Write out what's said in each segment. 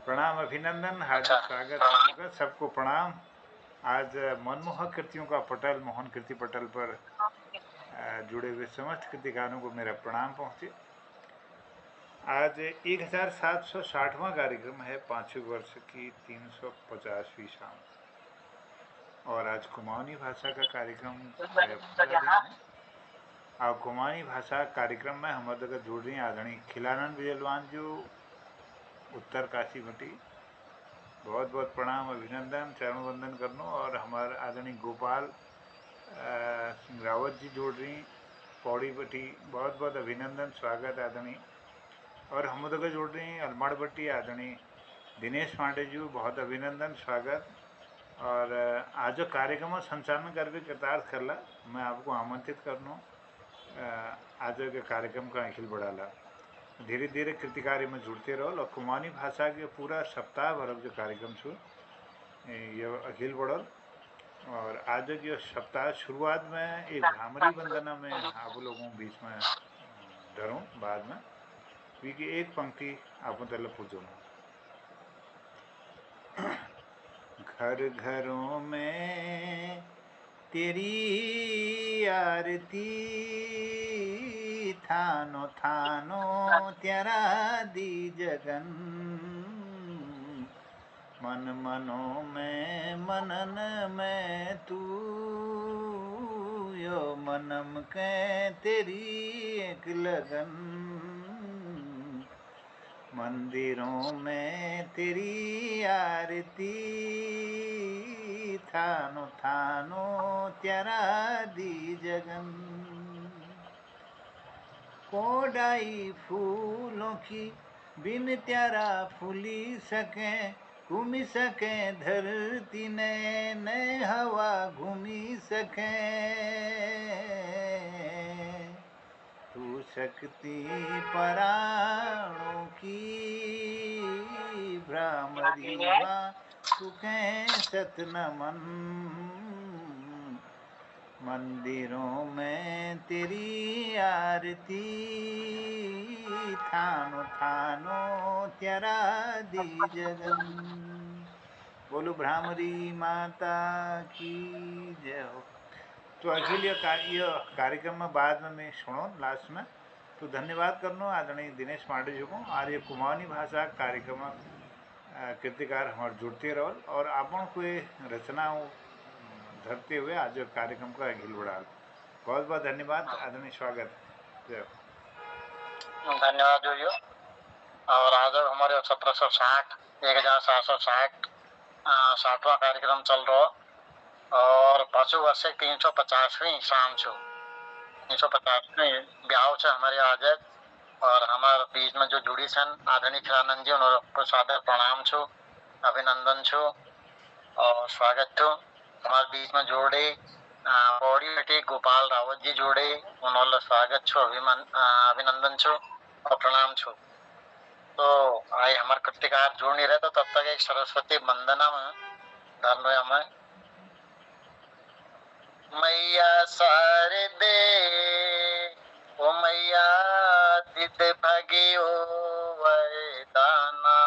प्रणाम, अभिनंदन, अच्छा, हार्दिक स्वागत, सबको प्रणाम। आज मनमोहक कृतियों का पटल, मोहन कृति पटल पर जुड़े हुए समस्त कृतिकारों को मेरा प्रणाम पहुँचे। आज 1760वां कार्यक्रम है, 5वें वर्ष की 350वीं शाम, और आज कुमाऊनी भाषा का कार्यक्रम पहला दिन है। और कुमाऊनी भाषा कार्यक्रम में हमारे जगह जुड़ रही हैं आदरणीय खिलानंद विजयलवान जो उत्तर काशी भट्टी, बहुत बहुत प्रणाम, अभिनंदन, चरण वंदन करनो। और हमारे आदरणीय गोपाल सिंह रावत जी जोड़ रही पौड़ी बटी, बहुत बहुत अभिनंदन, स्वागत आदरणीय। और हम लोग जोड़ रही हैं अलमाड़ बट्टी, आदरणीय दिनेश पांडे जी, बहुत अभिनंदन, स्वागत। और आज जो कार्यक्रम संचालन करके कृतार्थ करला, मैं आपको आमंत्रित करनो आज के कार्यक्रम का अखिल बढ़ाला। धीरे धीरे कृतिकार्य में जुड़ते रहो। और कुमाऊनी भाषा के पूरा सप्ताह भर जो कार्यक्रम छो ये अखिल बढ़ल। और आज जो सप्ताह शुरुआत में एक भ्रामरी वंदना में आप लोगों के बीच में धरूं, बाद में क्योंकि एक पंक्ति आप तल पूछो। घर घरों में तेरी आरती, थानो थानो तेरा दी जगन, मन मनों में मनन में तू, यो मनम के तेरी एक लगन, मंदिरों में तेरी आरती, थानो थानो तेरा दी जगन, कोडाई फूलों की बिन त्यारा फूली सके, घूमी सके धरती ने नए हवा घूमी सके, तू शक्ति पराणों की भ्रामरी माँ, तू कह सत नमन, मंदिरों में तेरी आरती, थानो थानो तेरा दी जगन। बोलो भ्रामरी माता की जय हो। तो अखिल ये कार्यक्रम में बाद में मैं सुनो लास्ट में, तो धन्यवाद करनो आदरणीय दिनेश पांडे जी को। और ये कुमाऊनी भाषा कार्यक्रम कृतिकार हमारे जुड़ते रहो, और आपण कोई रचनाओं धरते हुए आज कार्यक्रम का अखिल बढ़ा। बहुत बहुत धन्यवाद, आदरणीय स्वागत। धन्यवाद जोयो। और आज हमारे 1760 1760 60वां कार्यक्रम चल रहा, और 5वें वर्ष 350वीं शाम छो, 350वीं ब्याह छे हमारे आज। और हमारे बीच में जो जुड़ी सन आदरणीय खिलानंद जी, उनको सादर प्रणाम छो, अभिनंदन छो और स्वागत छो। हमारे बीच में जोड़े पौड़ी बेटे गोपाल रावत जी जोड़े, उन्होंने स्वागत छो, अभिनंदन छो और प्रणाम छो। तो आई हमारे कृतिकार जोड़ नहीं रहे, तो तब तक एक सरस्वती वंदना में धर्म हमें मैया शारदे, ओ मैया दिद भगियो वरदाना,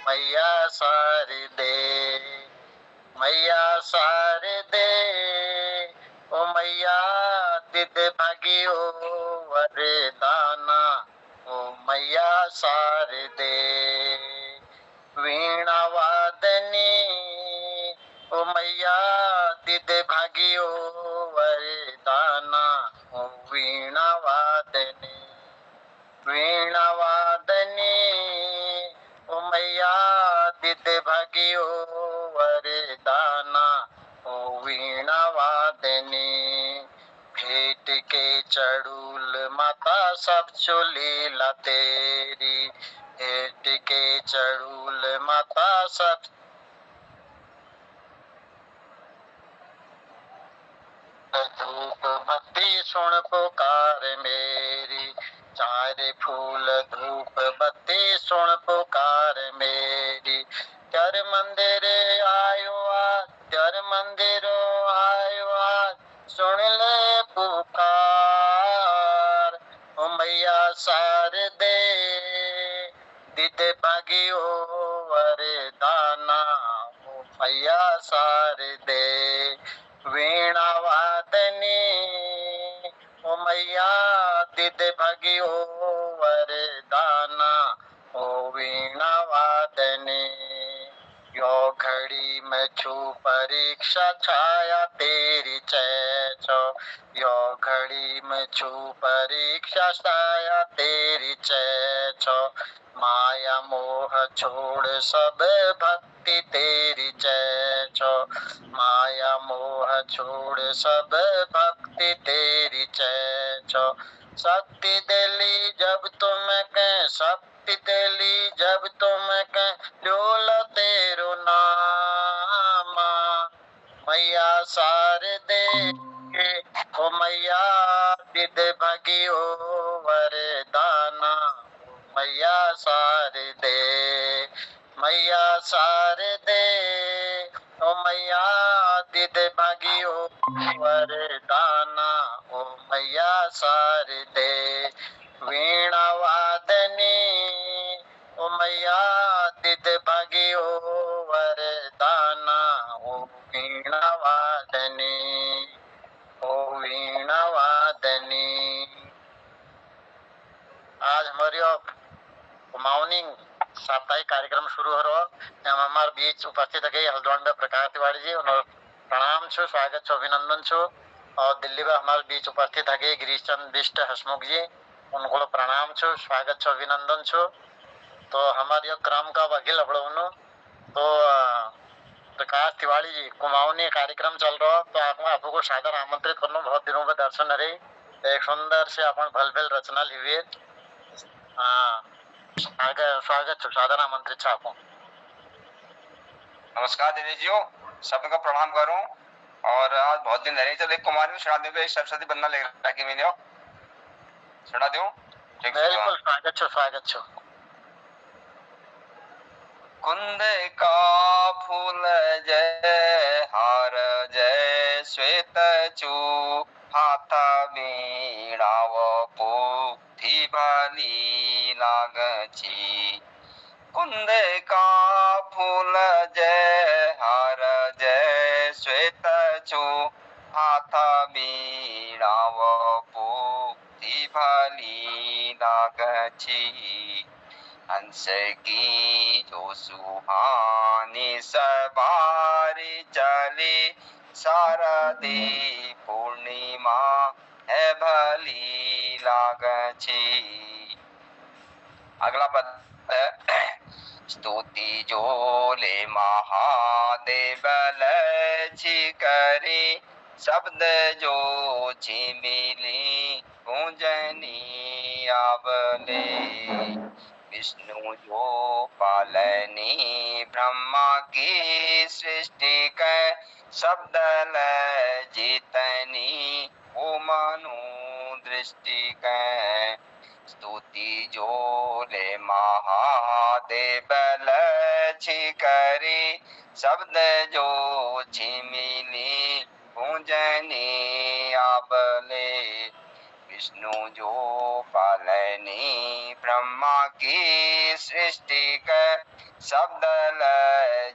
मैया शारदे, मैया शारदे, ओ मैया दिद भगियो वरदाना, ओ मैया शारदे, वीणा वादनी, ओ मैया दिद भगियो वरदाना, ओ वीणा वादनी, वीणा वादनी, ओ मैया दिद भगियो वरदाना, ओ वीणा वादनी, भेंट के चड़ूल माता सब लीला तेरी, भेंट के चड़ूल माता सब धूप बत्ती सुन पुकार मेरी, चारे फूल धूप बत्ती सुन पुकार मेरी, तेरे मंदिर आयो आज, तेरे मंदिर आयो आज, सुन ले पुकार, ओ मैया शारदे, दिद भगियो वरदाना ओ मैया शारदे वीणा वादनी ओ मैया दिद भगियो वरदाना ओ वीणा वादनी यो घड़ी में छू परीक्षा छाया तेरी चैचो यो घड़ी में छू परीक्षा छाया तेरी चैचो माया मोह छोड़ सब भक्ति तेरी चैचो माया मोह छोड़ सब भक्ति तेरी चैचो शक्ति दिली जब तुम कह शक्ति दिली जब तुम कह लोल तेरो नामा मैया शारदे ओ मैया दिद भगियो वरदाना मैया शारदे मैया शारदे ओ मैया दिद भगियो वरदाना ओ मैया शारदे वीणा वादनी ओ मैया दिद भगियो वरदाना ओ वीणा वादनी ओ वीणा वादनी। आज हमारी कुमाऊनी साप्ताहिक कार्यक्रम शुरू हो रहा है। हमारे बीच उपस्थित है हल्द्वानी में प्रकाश तिवारी जी, उन्होंने प्रणाम छो, स्वागत छो, अभिनंदन छो। और दिल्ली में हमारे बीच उपस्थित है गिरीश चंद बिष्ट हसमुख जी, उनको प्रणाम छो, स्वागत छो, अभिनंदन छो। तो हमारे क्रम का वकील अपड़ोनो तो प्रकाश तिवारी जी कुमाऊनी कार्यक्रम चल रहा हो तो आपको सादर आमंत्रित करना। बहुत दिनों का दर्शन रही एक सुंदर से अपन भलभेल रचना लिविए। हाँ आगे स्वागत सादर आमंत्रित आपको। नमस्कार दिनेश जी, सबका प्रणाम करूं। और आज बहुत दिन रहे चलो एक कुमार में सुना दूं, सरस्वती बंदा ले रखा कि मैंने सुना दूं। बिल्कुल स्वागत छो। कुंद का फूल जय हार जय श्वेत चू हाथ वीणा पोथी भली लागची कुंद का फूल जय हार जय श्वेत चू हाथ वीणा पोथी भली लागची हंस की जो सुहानी सवारी चली शारदी पूर्णिमा है भली लागची। अगला पद स्तुति जोले महादेव लची करी शब्द जो छिमिली पूजनी आवले विष्णु जो पालनी ब्रह्मा की सृष्टि के शब्द जीतनी ओ मनु दृष्टि के स्तुति जोले महादेव लची करी शब्द जो छिमिली पूजनी आवले विष्णु जो पालनी ब्रह्मा की सृष्टि के शब्द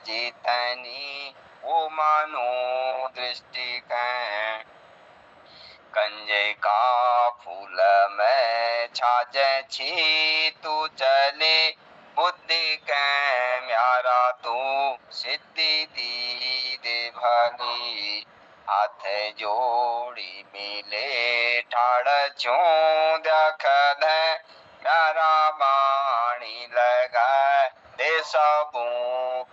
जीतनी वो मनु दृष्टि के कंजे का फूल में छाज छी तू चले बुद्धि के म्यारा तू सिद्धि दी दे भली हाथ जोड़ी मिले ठाड़ चू देख दे म्यारा बाणी लगा दे सबू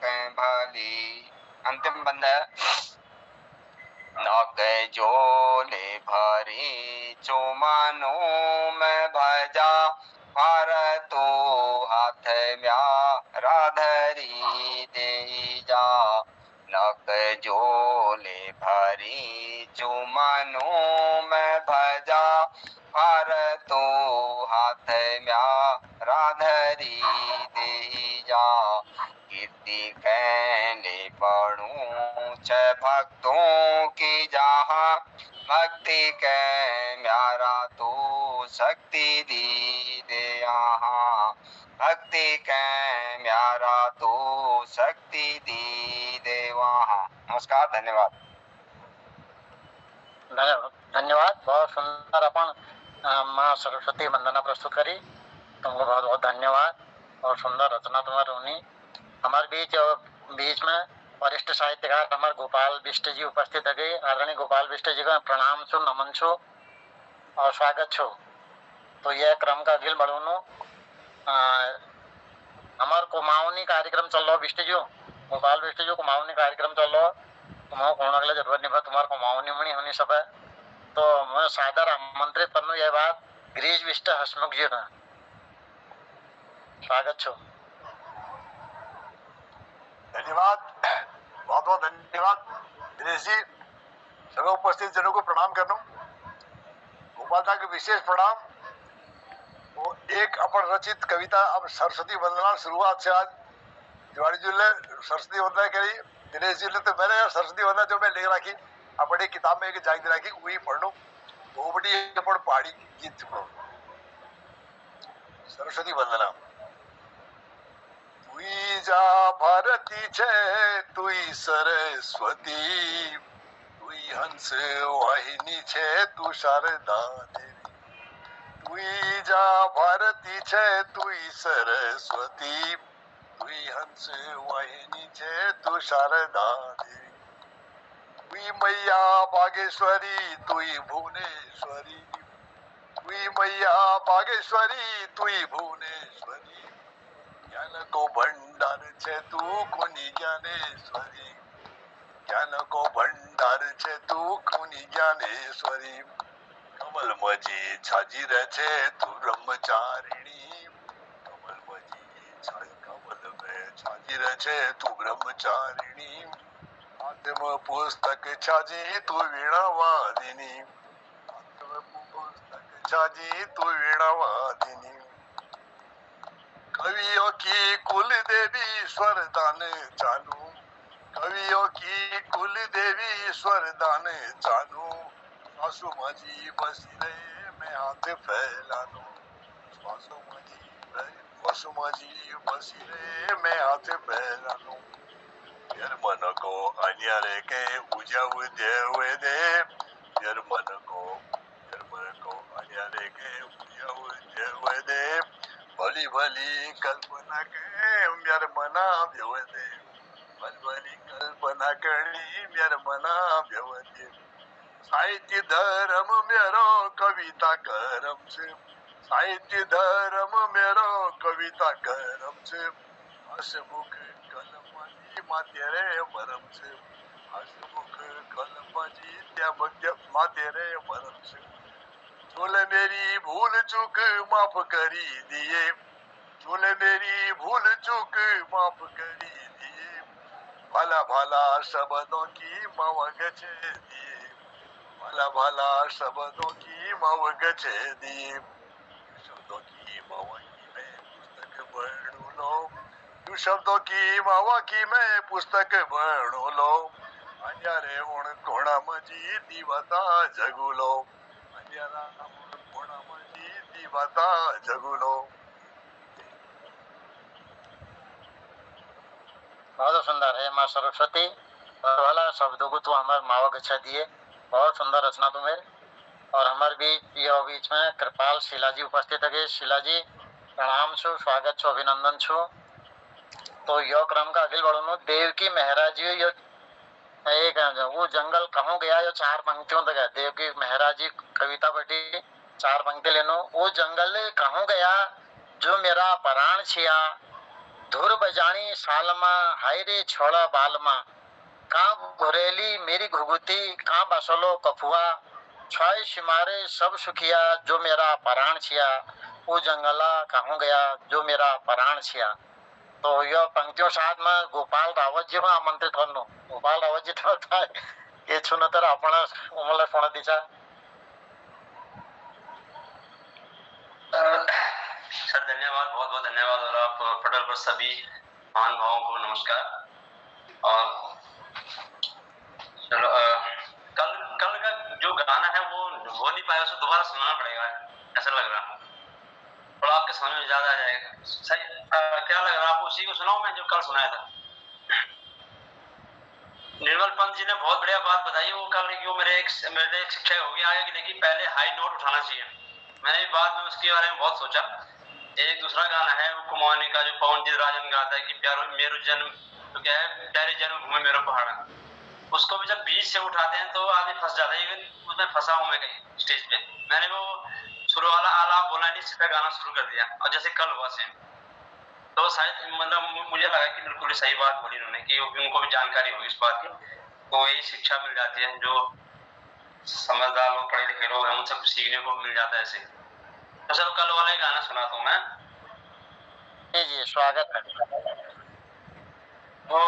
के भली। अंतिम बंद है नाक जोले भरी चुमानो में भजा हर तो हाथ म्यारा धरी दे जा नक जोले भरी चुमानो में भजा हर तो हाथ म्यारा धरी दे जा कीर्ति कहने पढ़ूं च भक्तों की जहाँ भक्ति के म्यारा तो शक्ति दी दे यहाँ भक्ति कै म्यारा तू शक्ति दी देवा। नमस्कार, धन्यवाद। धन्यवाद। बहुत सुंदर अपन माँ सरस्वती वंदना प्रस्तुत करी। तुमको बहुत बहुत धन्यवाद और सुंदर रचना तुम्हारी होनी। हमारे बीच में वरिष्ठ साहित्यकार हमारे गोपाल बिष्ट जी उपस्थित है। आदरणीय गोपाल बिष्ट जी का प्रणाम छो, नमन छो और स्वागत छो। तो यह क्रम का अगिल बढ़ोनो हमार कुमाऊनी कार्यक्रम चल रहा बिष्ट जी, गोपाल बिष्ट जी कुमाऊनी कार्यक्रम चल रहा। तुम्हारा कोण अगले जरूरत नहीं, तुम्हारा कुमाऊनी मणि होनी सब है। तो मैं सादर आमंत्रित करना यह बात गिरीश बिष्ट हसमुख जी का स्वागत छो। धन्यवाद, बहुत बहुत धन्यवाद दिनेश जी। सभी उपस्थित जनों को प्रणाम करना। गोपाल का विशेष प्रणाम। वो एक अपन रचित कविता अब सरस्वती वंदना शुरुआत से आज तिवारी जी ने सरस्वती वंदना करी, दिनेश जी ने तो मैंने सरस्वती वंदना जो मैं लिख रखी अपनी किताब में एक जाग दे रखी वही पढ़ लो। वो बड़ी अपन पहाड़ी गीत पढ़ो। सरस्वती वंदना। तुई जा भारती छे तुई सरस्वती, तुई हंस वाहिनी छे तू शारदा देवी। तुई जा भारती छे तुई सरस्वती, तुई हंस वाहिनी छे तू शारदा देवी। तुई मैया बागेश्वरी तुई भुवनेश्वरी, तुई मैया बागेश्वरी तुई भुवनेश्वरी। ज्ञान को भंडार छे तू कोनी ज्ञानेश्वरी, ज्ञान को भंडार छे तू कोनी ज्ञानेश्वरी। कमल मजी छाजी रहे छे तू ब्रह्मचारिणी, कमल मजी कमल में छाजी रहे छे तू ब्रह्मचारिणी। आत्म पुस्तक छाजी तू वीणावादिनी, आत्म पुस्तक छाजी तू वीणावादिनी। कवियों की कुल देवी स्वर दान चालू, कवियों की कुल देवी स्वर दान चालू। सासू माजी बसी रहे मैं हाथ फैलानू, सासू माजी बसी रहे मैं हाथ फैलानू। यार मन को अन्यारे के उजाव देवे दे, यार मन को अन्यारे के उजाव देवे दे। भली भली कल्पना के मेर मना भेवे दे, भली भली कल्पना करी मेर मना भेवे दे। साहित्य धर्म मेरो कविता करम से, साहित्य धर्म मेरो कविता करम से। हसमुख कलम माते रे मरम से, हसमुख कलम त्या भग्य माते रे मरम से। चोले मेरी भूल चूक माफ करी दिए, चोले मेरी भूल चूक माफ करी दिए। भला भला शब्दों की मवग छे दिए, भला भला शब्दों की मवग छे दिए। शब्दों की मवा की मैं पुस्तक पढ़ू लो, शब्दों की मवा की मैं पुस्तक पढ़ू लो। अन्यारे उण कोणा मजी दीवता जगुलो, अन्यारा उण कोणा मजी दीवता जगुलो। बहुत सुंदर है माँ सरस्वती, वाला शब्दों को तू हमारे मावा गच्छा दिए। बहुत सुंदर रचना तुम्हें। और हमारे बीच में कृपाल शीला जी उपस्थित है। शीला जी प्रणाम छो, स्वागत छो, अभिनंदन छो। तो यो क्रम का अगिल बढ़ो। देव की महाराज जी यो एक वो जंगल कहूँ गया, यो 4 पंक्तियों तक है। देव की महाराज जी कविता बटी 4 पंक्ति लेनो। वो जंगल कहूँ गया जो मेरा प्राण छिया, धुर बजानी सालमा हाय रे छोड़ा बालमा। कहाँ घुरेली मेरी घुघुती कहाँ बसलो कफुआ, छाय सिमारे सब सुखिया जो मेरा प्राण छिया। वो जंगला कहूँ गया जो मेरा प्राण छिया। तो यह पंक्तियों साथ में गोपाल रावत जी में आमंत्रित करनो। गोपाल रावत जी तो था ये छुनतर अपना उमले फोन दिशा। सर धन्यवाद, बहुत बहुत धन्यवाद। और आप पटल पर सभी महान भावों को नमस्कार। और चलो कल का जो गाना है वो हो नहीं पाया, उसे दोबारा सुनाना पड़ेगा ऐसा लग रहा। थोड़ा आपके समझ में ज्यादा आ जाएगा। सही क्या लग रहा है आपको? उसी को सुनाऊं मैं जो कल सुनाया था। निर्मल पंत जी ने बहुत बढ़िया बात बताई। वो कल क्यों मेरे एक शिक्षा होगी आगे की, लेकिन पहले हाई नोट उठाना चाहिए। मैंने भी बाद में उसके बारे में बहुत सोचा। एक दूसरा गाना है वो कुमानी का जो पवनजीत राजन गाता है कि प्यारो मेरो जन्म तो क्या है, प्यारे जन्म भूमि मेरो पहाड़। उसको भी जब बीच से उठाते हैं तो आदमी फंस जाता है। उसमें फंसा हूं मैं कहीं स्टेज पे। मैंने वो शुरू वाला आलाप बोला नहीं, सीधा गाना शुरू कर दिया और जैसे कल हुआ सेम। तो शायद मतलब मुझे लगा कि बिल्कुल सही बात बोली उन्होंने कि उनको भी जानकारी होगी इस बात की, तो यही शिक्षा मिल जाती है। जो समझदार लोग, पढ़े लिखे लोग हैं, उनसे कुछ सीखने को मिल जाता है ऐसे। तो सर कल वाला ही गाना सुनाता हूँ मैं। जी स्वागत है। हो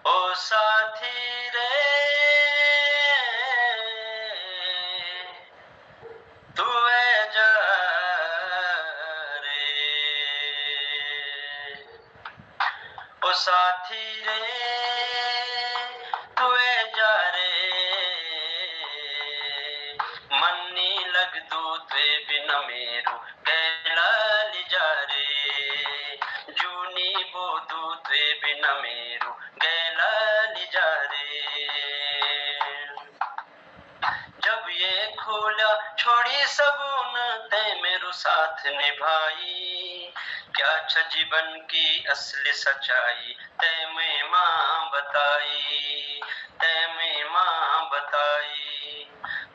ओ साथी रे तू जा रे, ओ साथी रे तू जा रे, मन्नी लग दू ते बिन मेरो गैला जा रे, जूनी बोदू ते बिन मेरो गैला जा रे। जब ये खोला छोड़ी सबून ते मेरो साथ निभाई, क्या छ जीवन की असली सच्चाई ते में माँ बताई, ते में माँ बताई।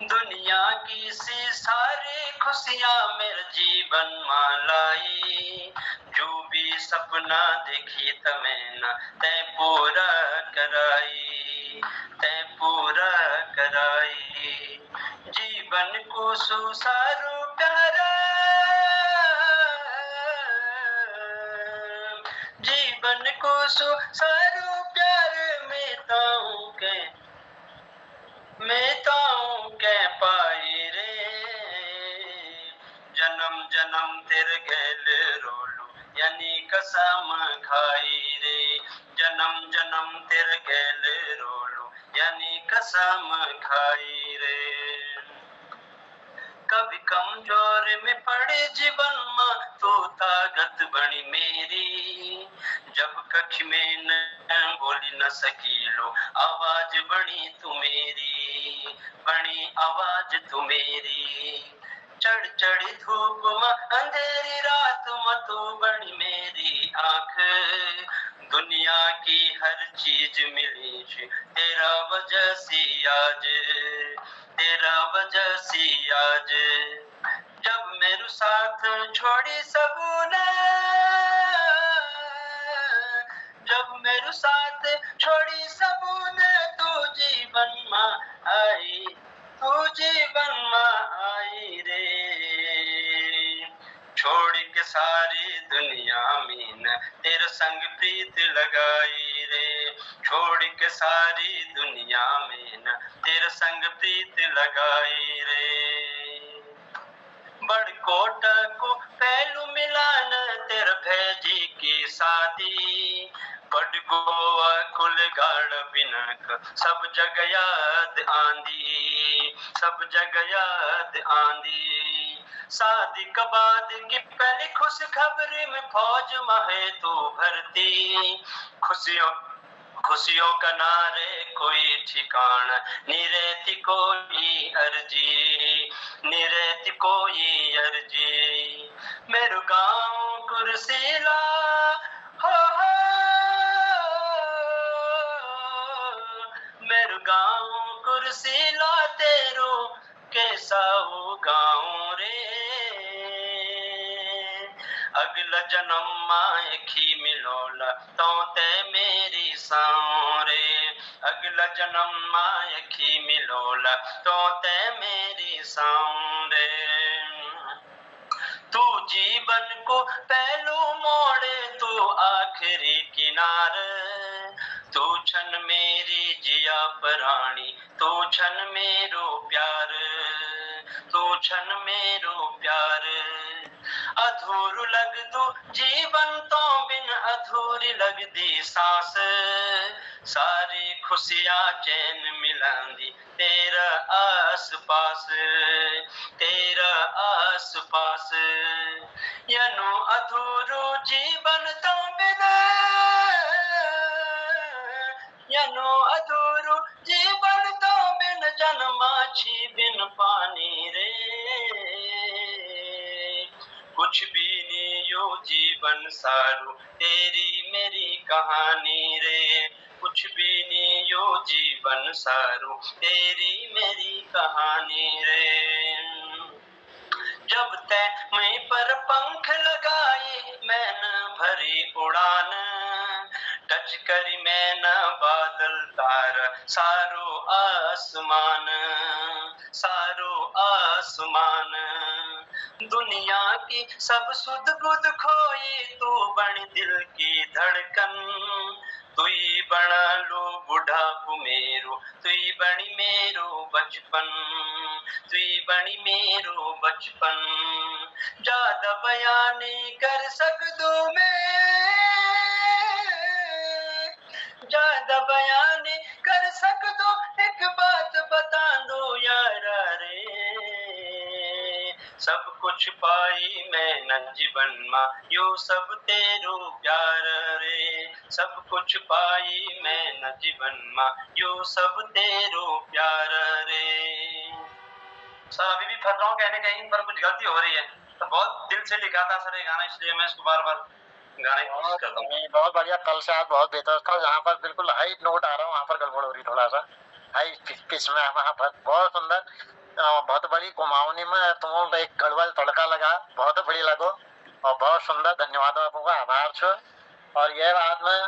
दुनिया की सी सारी खुशियाँ मेरे जीवन में लाई, जो भी सपना देखी तमें न ते पूरा कराई, ते पूरा कराई। जीवन को सुसारू प्यारा, जीवन को सुसारू प्यार मेताऊं के पाई रे, जन्म जन्म तेरे गैल रोलू यानी कसम खाई रे, जन्म जन्म तेरे गैल रोलू यानी कसम खाई रे। कभी कमजोर में पड़े जीवन में तो ताकत बनी मेरी, जब कख में न बोली न सकी लो आवाज बनी तू मेरी, बनी आवाज तू मेरी। चढ़ चढ़ी धूप में अंधेरी रात में तू बनी मेरी आंख, दुनिया की हर चीज मिली तेरा वजह सी आज, तेरा वजह सी आज। जब मेरू साथ छोड़ी सबूने, जब मेरू साथ छोड़ी सबूने, तू जीवन में आई, तू जीवन में आई रे। छोड़ के सारी दुनिया में न तेरे संग प्रीत लगाई रे, छोड़ के सारी दुनिया में न तेरे संग प्रीत लगाई रे। बड़ कोट को पहलू मिलान तेरे भेजी की शादी, बड़ गोवा कुल गाड़ बिनक सब जगह याद आंदी, सब जगह याद आंदी। शादी के बाद की पहली खुश खबरी में फौज में तू भर्ती, खुशियों खुशियों का नारे कोई ठिकान निरेती कोई अर्जी, निरेती कोई अर्जी। मेरू गाँव कुर्सीला हो, मेरू गाँव कुर्सीला तेरो कैसा हो गाँव रे। अगला जन्म मायखी मिलोला तो ते मेरी सारे, अगला जन्म मायखी मिलोला तो ते मेरी सारे। तू जीवन को पहलू मोड़े तू आखिरी किनार, तू छन मेरी जिया प्राणी, तू छन मेरो प्यार, तू छन मेरो प्यार। अधूर लग दू जीवन तो बिन अधूरी लगदी सांस, सारी खुशियां चैन मिलांदी तेरा आस पास, तेरा आस पास। यनु अधूरो जीवन तो बिन, यनु अधूरो जीवन तो बिन जन्माछी बिन पानी रे, कुछ भी नहीं यो जीवन सारू तेरी मेरी कहानी रे, कुछ भी नहीं यो जीवन सारू तेरी मेरी कहानी रे। जब तै मैं पर पंख लगाए मैंने भरी उड़ान, टच करी मैंने बादल तारा सारो आसमान, सारो आसमान। दुनिया की सब सुध बुध खोई तू बन दिल की धड़कन, तुई बना लो बुढ़ापू मेरो, तुई बनी मेरो बचपन, तुई बनी मेरो बचपन। ज्यादा बयान नहीं कर सकदू मैं, ज्यादा बयान नहीं कर सकदू, एक बात बता दो यारा रे, सब कुछ पाई मैं न जीवन मां यो सब तेरो प्यार रे, सब कुछ पाई मैं न जीवन मां यो सब तेरो प्यार रे। सर अभी भी फंस रहा हूँ कहने कहीं पर कुछ गलती हो रही है, तो बहुत दिल से लिखा था सर ये गाना, इसलिए मैं इसको बार बार गाने की कोशिश करता हूँ। बहुत बढ़िया, कल से आज बहुत बेहतर था, यहाँ पर बिल्कुल हाई नोट आ रहा हूँ, वहाँ पर गड़बड़ हो रही थोड़ा सा, हाई पिच में वहाँ पर बहुत सुंदर, बहुत बड़ी कुमाऊनी में तुम एक गड़बड़ तड़का लगा, बहुत बढ़िया लगो और बहुत सुंदर। धन्यवाद आपको, आभार छो। और यह बात में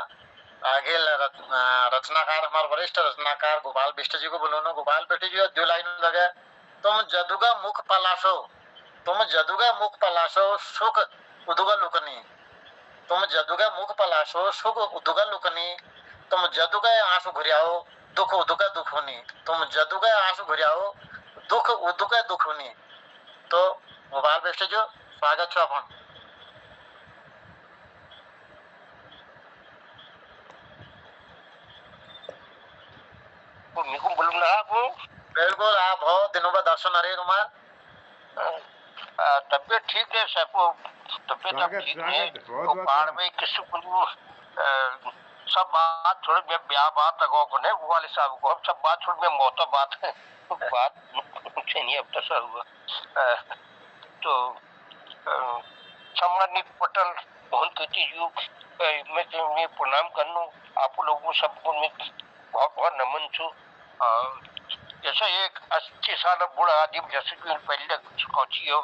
आगे रचनाकार हमारे वरिष्ठ रचनाकार गोपाल बिष्ट जी को बोलो। गोपाल बिष्ट जी जो लाइन लगे, तुम जदुगा मुख पलाशो, तुम जदुगा मुख पलाशो सुख उदुगा लुकनी, तुम जदुगा मुख पलाशो सुख उदुगा लुकनी, तुम जदुगा आंसू घुरियाओ दुख उदुगा दुखुनी, तुम जदुगा आंसू घुरियाओ दुख उदुगा दुखुनी। तो गोपाल बिष्ट जो स्वागत छो अपन। बिल्कुल, आप बहुत दिनों बाद दर्शन आ रहे तुम्हारा। तबियत ठीक है सबको, तबियत ठीक है तो बाढ़ में किसी को सब बात छोड़ मैं ब्याह बात लगो को ने वाले साहब को, हम सब बात छोड़ में मोटा बात है बात कुछ नहीं अब तो सर हुआ। तो सम्मानित पटेल मोहन कीर्ति जी मैं तुम्हें प्रणाम करनू, आप लोगों सबको मैं बहुत बहुत नमन छू। जैसे एक 80 साल बूढ़ा आदमी जैसे कि पहले कौची हो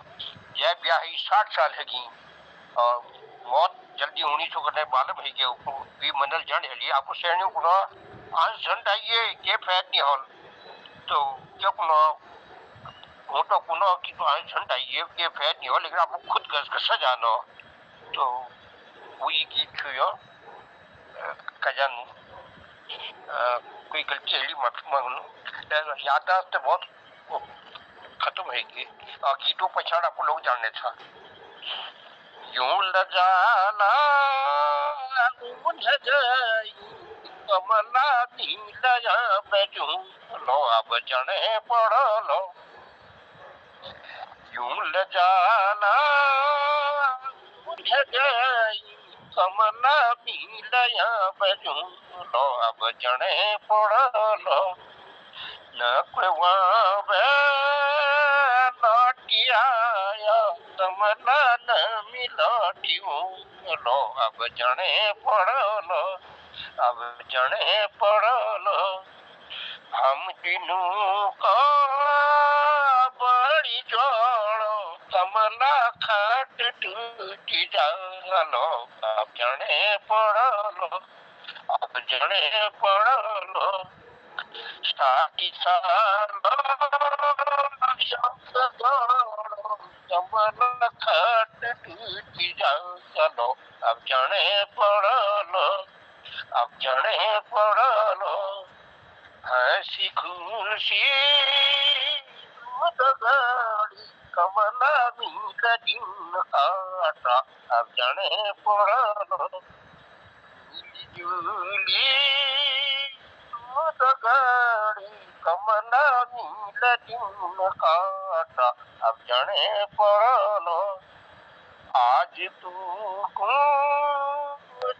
जय ब्याह 60 साल है की और मौत जल्दी होनी तो करने मालूम है कि भी मनल जन है लिए आपको श्रेणियों को आज झंड आइए ये फैद नहीं हॉल तो क्या कुनो फोटो कुनो की तो आज झंड आइए ये फैद नहीं हो, लेकिन आपको खुद गसा जानो तो वही गीत छुयो कजन कोई गलती है माफी मांगनो यादाश्त बहुत खत्म है कि गीतों पछाड़ आप लोग जानने था। यूं लजाला मुझे जाई कमला नीला यहाँ बैठूं लो अब जाने पड़ो लो, यूं लजाला मुझे जाई कमला नीला यहाँ बैठूं लो अब जाने पड़ो लो, न कोई वावे लौटिया कमला न मिलोटियूं लो अब जाने पड़ो लो, अब जाने पड़ो लो। हम तीनों को बड़ी जोड़ो कमला खाट टूटी जालो, अब जाने पड़ो लो, अब जाने पड़ो लो। साथी सालो शब्द जोड़ो कमल खट टूटी जाओ चलो अब जाने पड़लो अब जाने पड़लो हंसी खुशी गाड़ी कमला मीका दिन आता अब जाने पड़लो जुली गाड़ी कमला मीला दिन आता अब जाने पड़लो आज तू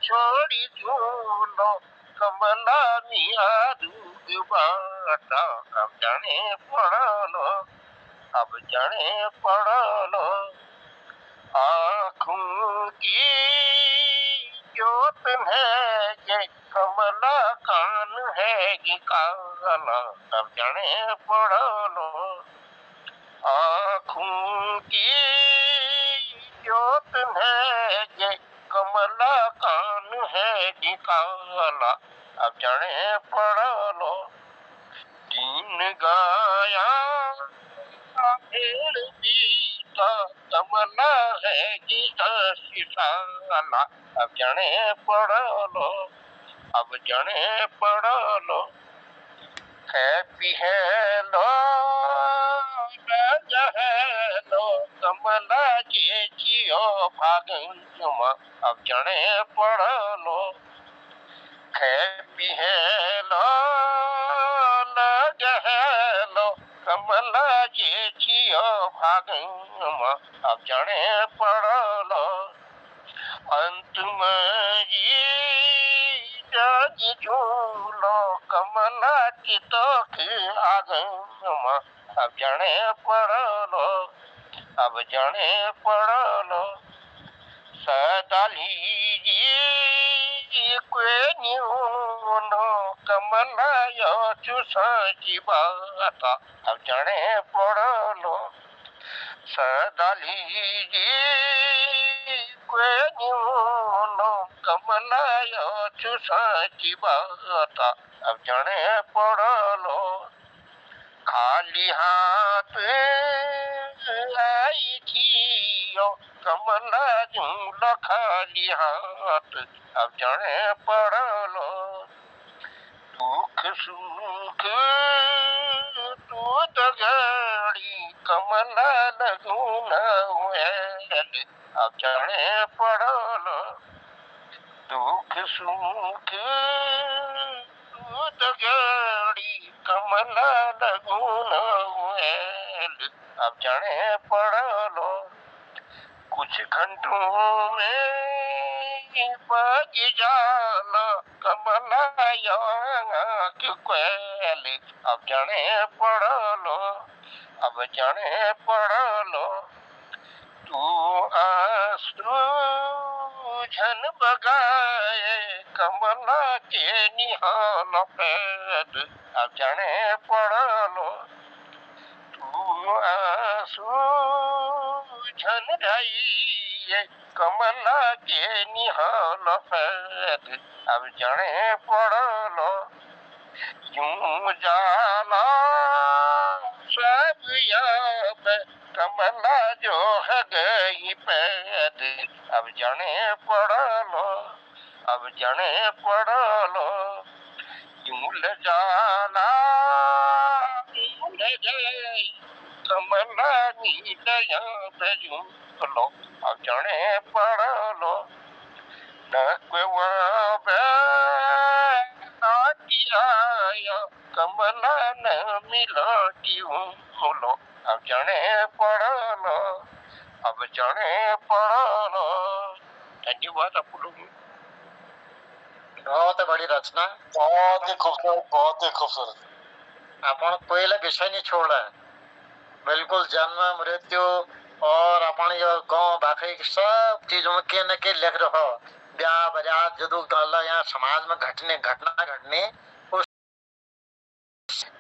छोड़ी झूलो कमला मिया दूध बाटा अब जाने पड़लो अब जाने पड़लो आँखों की जोत है ये कमला कान है ये काला अब जाने पड़लो आँखों की जोत है ये कमला कान है ये काला अब जाने पड़लो दिन गाया भेड़ बीता कमला है कि शिशाला अब जाने पड़लो अब जाने पड़लो हैप्पी हेलो हेलो कमला जे जियो भागंजुमा अब जाने पड़लो हैप्पी हेलो हेलो कमला जे जियो भागंजुमा अब जाने पड़लो अंत में जाग झूलो कमला की तो आगमा अब जाने पड़लो अब जाने पड़लो सदा लीजिए कोई न्यूनो कमला यो चुसा की बात अब जाने पड़लो सदा लीजिए कोई न्यूनो कमला यो चुसा की बात अब जाने पड़लो खाली हाथ आई थी यो कमला झूला खाली हाथ अब जाने पड़लो दुख सुख तू दगाड़ी कमला लगूना वेल अब जाने पड़लो दुख सुख तू दगाड़ी कमला लगूना वेल अब जाने पड़लो कुछ घंटों में बाज जाला कमला कोयल अब जाने पड़लो अब जाने पड़लो तू आंसू झन बगाए कमला के निहाल पैद अब जाने पड़लो तू आंसू झन ढाई कमला के निहाल पैद अब जाने पड़लो यूं जाला सब याद कमला जो है गई पैद अब जाने पड़लो अब जाने पड़लो यूं ल जाला गई कमला नीलया भेजूं लो अब जाने पड़लो न कोई आया कमला न मिलाती लो अब जाने पड़लो अब जाने पड़लो धन्यवाद आप लोगों बहुत बड़ी रचना, बहुत ही खूबसूरत, बहुत ही खूबसूरत। अपन कोई विषय नहीं छोड़ा, बिल्कुल जन्म मृत्यु और अपन ये गाँव बाकी सब चीजों में के न के लिख रहो ब्याह बरात जदू यहाँ समाज में घटना घटनी उस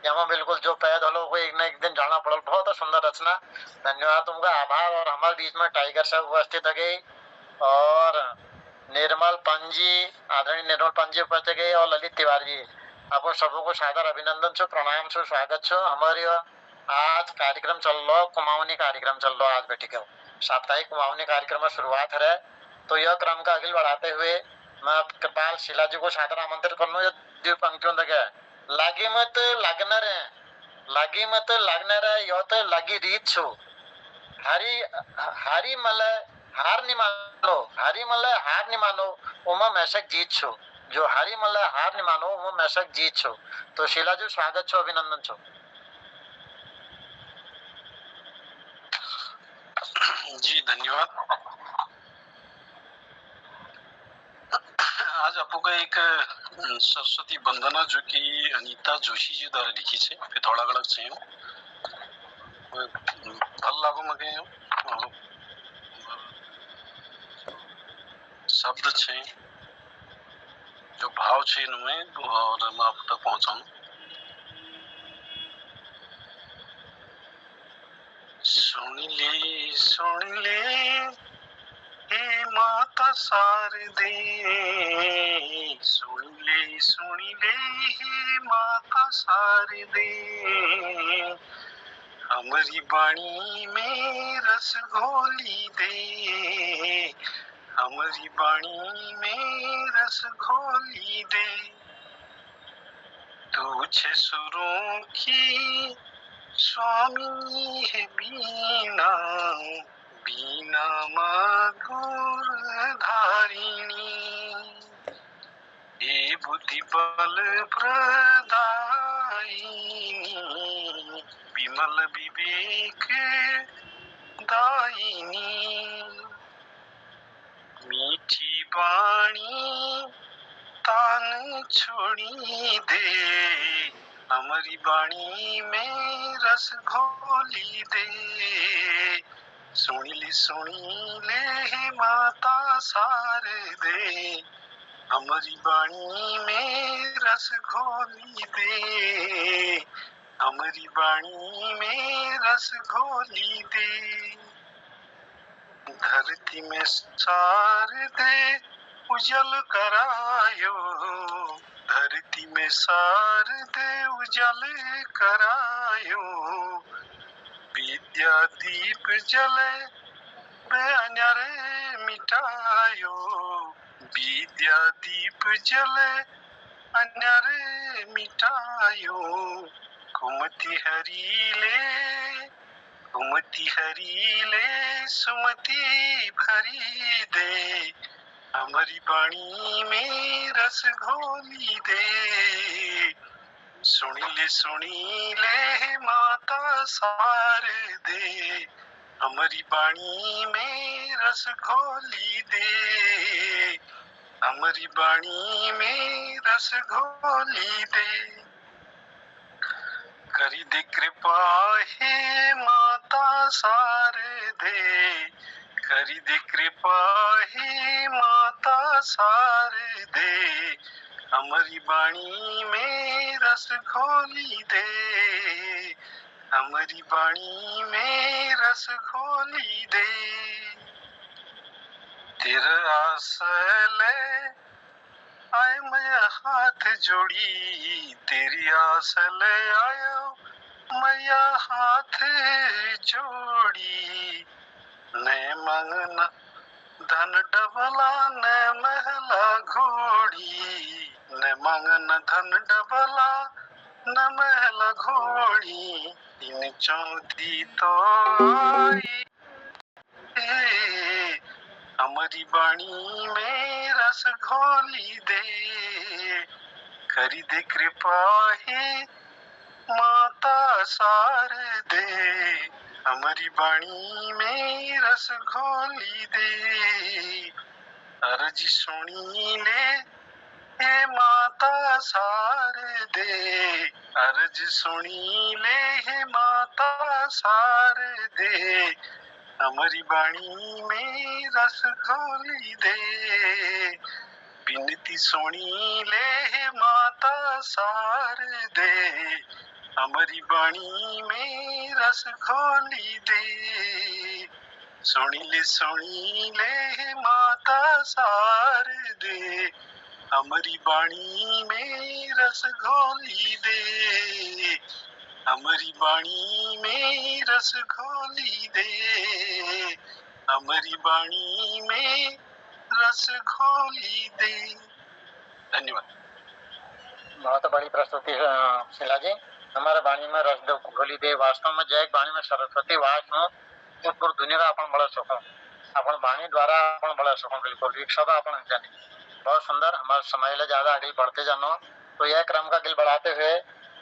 यहाँ बिल्कुल जो पैदा हो वो एक न एक दिन जाना पड़ल। बहुत सुंदर रचना, धन्यवाद तुमका, आभार। और हमारे बीच में टाइगर साहब उपस्थित गई और निर्मल पंजी, आदरणीय निर्मल पंजी उपस्थित गई और ललित तिवारी जी, आपको सबको सादर अभिनंदन छो, प्रणाम छो, स्वागत छो। हमारी आज कार्यक्रम चल लो, कुमाऊनी कार्यक्रम चल लो आज बेटी के साप्ताहिक कुमाऊनी कार्यक्रम में शुरुआत है। तो यह क्रम का आगे बढ़ाते हुए मैं कृपाल शिला जी को सादर आमंत्रित कर लूं। ये पंक्तियों तक है, लागी मत लगना रे, लागी मत लगना रे, यो तो लगी रीत छो, हारी हारी मले हार नहीं मानो, हारी मले हार नहीं मानो, उमा मैशक जीत छो, जो हारी मले हार नहीं मानो उमा मैशक जीत छो। तो शिला जी स्वागत छो, अभिनंदन छो। जी धन्यवाद। आज आपको का एक सरस्वती वंदना जो कि अनीता जोशी जी द्वारा लिखी है, पिथौरागढ़ से भल लागू मगे शब्द छे जो भाव छे इनमें और मैं आप तक पहुंचाऊं। सुन ले हे माता शारदे, सुन ले हे माता शारदे, हमारी बाणी में रस घोली दे, हमारी बाणी में रस घोली दे, तुझे सुरों की स्वामी है बीना, बीना मधुर धारिणी, हे बुद्धि बल प्रदायिनी, विमल विवेक दायिनी, मीठी वाणी तान छोड़ी दे, हमारी बाणी में रस घोली दे, सुनी ले हे माता शारदे, हमारी बाणी में रस घोली दे, हमारी बाणी में रस घोली दे, धरती में शारदे उजल करायो, धरती में शारदे उजल करायो, विद्या दीप जले अन्यारे मिटायो, विद्या दीप जले अन्यारे मिटायो, कुमति हरीले सुमति भरी दे, हमारी बाणी में रस घोली दे, सुनी ले माता शारदे, हमारी बाणी में रस घोली दे, हमारी बाणी में रस घोली दे, करी दे कृपा हे माता शारदे, करी दे कृपा हे माता शारदे, हमारी बाणी में रस घोली दे, हमारी बाणी में रस घोली दे, तेरा आसल आए मैं हाथ जोड़ी, तेरी आस ले आयो मैया हाथ जोड़ी, ने मंगना धन डबला ने महला घोड़ी, ने मंगना धन डबला न महला घोड़ी, इन चौथी तो आई हमारी बाणी में रस घोली दे, करी दे कृपा हे माता शारदे, हमारी बाणी में रस घोली दे, अर्जी सुनी ले हे माता शारदे, अर्ज सुनी ले हे माता शारदे, हमारी बाणी में रस घोली दे, बिनती सुनी ले हे माता शारदे, हमारी बाणी में रस घोली दे, सुनी ले हे माता शारदे, हमारी बाणी में रस घोली दे, हमारी बाणी में रस घोली दे, हमारी बाणी में रस घोली दे। धन्यवाद। बहुत बड़ी प्रस्तुति शिला जी। हमारे वाणी में रस घोली दे। वास्तव में जय वाणी में सरस्वती वास हो तो पूरी दुनिया का अपन बड़ा सको, अपन वाणी द्वारा अपन बड़ा सको। बिल्कुल एक सदा अपन जाने। बहुत सुंदर। हमारे समय ले ज्यादा आगे बढ़ते जानो तो यह क्रम का गिल बढ़ाते हुए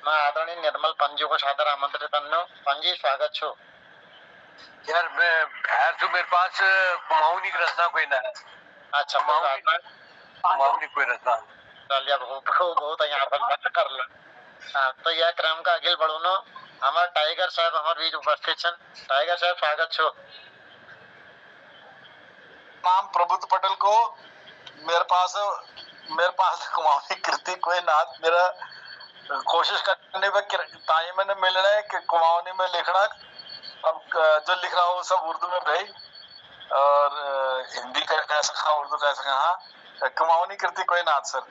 मैं आदरणीय निर्मल पंजी को सादर आमंत्रित करनो। पंजी स्वागत छो। यार मैं खैर तो मेरे पास कुमाऊनी की रचना कोई ना है। अच्छा कुमाऊनी कोई रचना चलिए बहुत यहाँ पर बात कर लो। हाँ तो यह क्रम का आगे बढ़ो नो। हमारे टाइगर साहब हमारे बीच उपस्थित छन। टाइगर साहब स्वागत छो। नाम प्रबुद्ध पटेल को मेरे पास कुमाऊनी कृति कोई ना। मेरा कोशिश करने पे टाइम मैंने मिलना है कि कुमाऊनी में लिखना। अब जो लिख रहा हूँ सब उर्दू में भाई, और हिंदी कह सका, उर्दू कह सका। हाँ कुमाऊनी कृति कोई ना सर।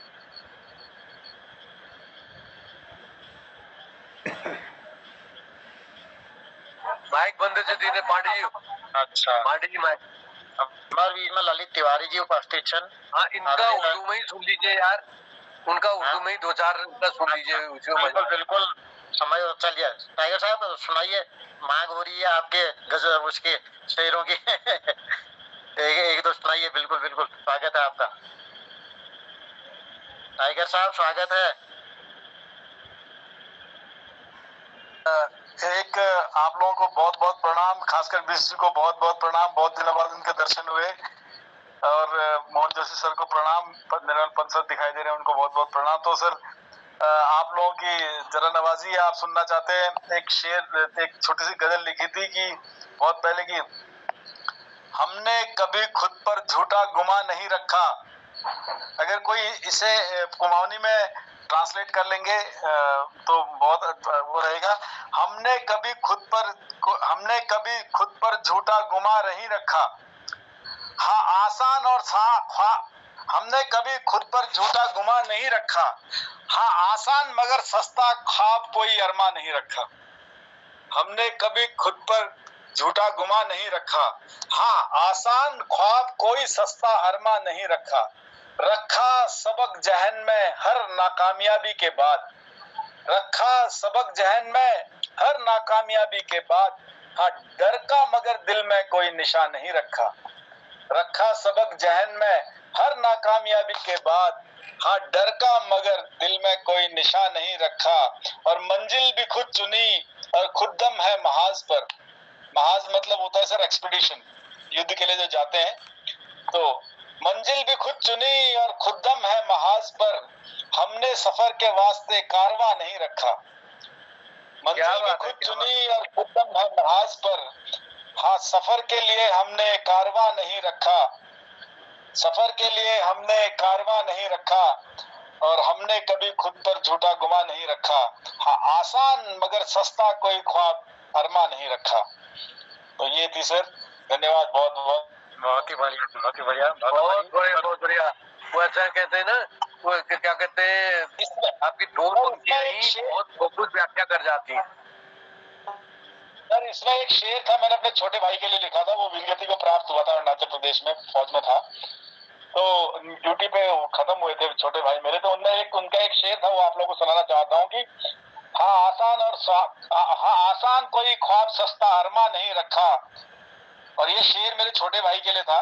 माइक बंद से दीने पांडे जी। अच्छा पांडे जी माइक। हमारे बीच में ललित तिवारी जी उपस्थित छन। हाँ इनका उर्दू में ही सुन लीजिए यार, उनका उर्दू में ही दो चार सुन लीजिए। बिल्कुल बिल्कुल समय चलिए। टाइगर साहब सुनाइए, मांग हो रही है आपके गजल उसके शेरों की। एक दो सुनाइए। बिल्कुल बिल्कुल स्वागत है आपका। टाइगर साहब स्वागत है। एक आप लोगों को बहुत बहुत प्रणाम, खासकर विश्व को बहुत बहुत प्रणाम। बहुत दिनों बाद उनके दर्शन हुए। और मोहन जोशी सर को प्रणाम, निर्मल पंत सर दिखाई दे रहे हैं, उनको बहुत बहुत प्रणाम। तो सर आप लोगों की जरा नवाजी आप सुनना चाहते हैं। एक शेर, एक छोटी सी गजल लिखी थी कि बहुत पहले की, हमने कभी खुद पर झूठा गुमान नहीं रखा। अगर कोई इसे कुमाऊनी में ट्रांसलेट कर लेंगे तो बहुत वो रहेगा। हमने कभी खुद पर झूठा गुमान नहीं रखा। हाँ आसान और हमने कभी खुद पर झूठा गुमान नहीं रखा। हाँ आसान मगर सस्ता ख्वाब कोई अरमा नहीं रखा। हमने कभी खुद पर झूठा गुमान नहीं रखा। हाँ आसान ख्वाब कोई सस्ता अरमा नहीं रखा। रखा सबक जहन में हर नाकामयाबी के बाद। रखा सबक जहन में हर नाकामयाबी के बाद। हाँ डर का मगर दिल में कोई निशान नहीं रखा। रखा सबक जहन में हर नाकामयाबी के बाद। हाँ डर का मगर दिल में कोई निशान नहीं रखा। और मंजिल भी खुद चुनी और खुद दम है महाज पर। महाज मतलब होता है सर एक्सपीडिशन, युद्ध के लिए जो जाते हैं। तो मंजिल भी खुद चुनी और खुद दम है महाज पर। हमने सफर के वास्ते कारवां नहीं रखा। मंजिल भी खुद चुनी और खुद दम है महाज पर। हाँ सफर के लिए हमने कारवां नहीं रखा। सफर के लिए हमने कारवां नहीं रखा। और हमने कभी खुद पर झूठा गुमान नहीं रखा। हाँ आसान मगर सस्ता कोई ख्वाब अरमा नहीं रखा। तो ये थी सर। धन्यवाद बहुत बहुत। बहुत ही बढ़िया, बहुत ही बढ़िया, बहुत बढ़िया। वो ऐसा कहते हैं ना, वो क्या कहते हैं, आपकी दो पंक्तियां ही बहुत व्याख्या कर जाती है। सर इसमें एक शेर था, मैंने अपने छोटे भाई के लिए लिखा था। वो वीरगति को प्राप्त हुआ था, अरुणाचल प्रदेश में फौज में था। तो ड्यूटी पे खत्म हुए थे छोटे भाई मेरे। तो उनमें उनका एक शेर था, वो आप लोगों को सुनाना चाहता हूँ कि हाँ आसान कोई ख्वाब सस्ता अरमा नहीं रखा। और ये शेर मेरे छोटे भाई के लिए था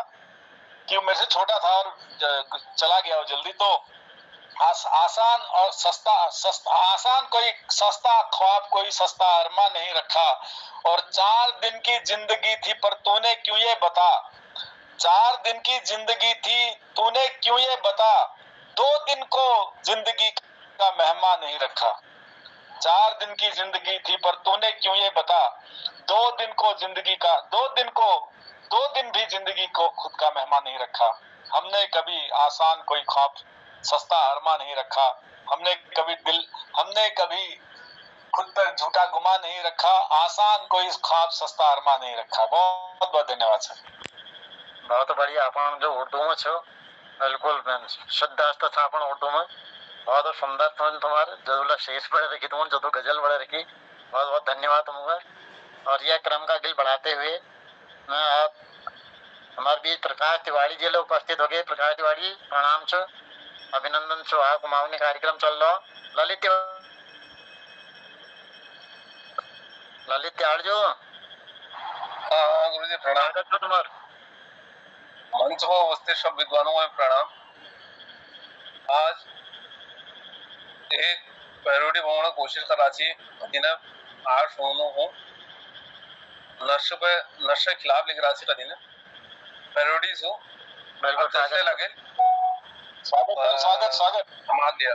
कि वो मेरे से छोटा था और चला गया वो जल्दी। तो आसान और सस्ता आसान कोई सस्ता ख्वाब कोई सस्ता अरमा नहीं रखा। और 4 दिन की जिंदगी थी पर तूने क्यों ये बता। 4 दिन की जिंदगी थी तूने क्यों ये बता। 2 दिन को जिंदगी का मेहमान नहीं रखा। 4 दिन की जिंदगी थी पर तूने क्यों ये बता। 2 दिन को जिंदगी का 2 दिन भी जिंदगी को खुद का मेहमान नहीं रखा। हमने कभी आसान कोई ख्वाब सस्ता अरमा नहीं रखा। हमने कभी खुद पर झूठा गुमान नहीं रखा। आसान कोई ख्वाब सस्ता अरमा नहीं रखा। बहुत बहुत धन्यवाद सर। बहुत बढ़िया। अपन जो उर्दू में छो बिल्कुल शुद्ध था अपन उर्दू में। बहुत सुंदर था तुम्हारे जो शेष पढ़े रखी तुम जो तो गजल पढ़े रखी बहुत बहुत धन्यवाद तुमको। और यह क्रम का आगे बढ़ाते हुए मैं आप हमारे बीच प्रकाश तिवारी जी लोग उपस्थित हो गए। प्रकाश तिवारी प्रणाम छो, अभिनंदन छो। आप कुमाऊनी कार्यक्रम चल रहा ललित त्याड़ जो हाँ गुरु जी प्रणाम। तुम्हार मंच को उपस्थित सब विद्वानों में प्रणाम। आज एक पैरोडी बनाने कोशिश कर रहा थी जिन्हें आठ फोनों को नशे खिलाफ लिख रहा थी कदी ने पैरोडी सो बिल्कुल लगे। स्वागत मान लिया।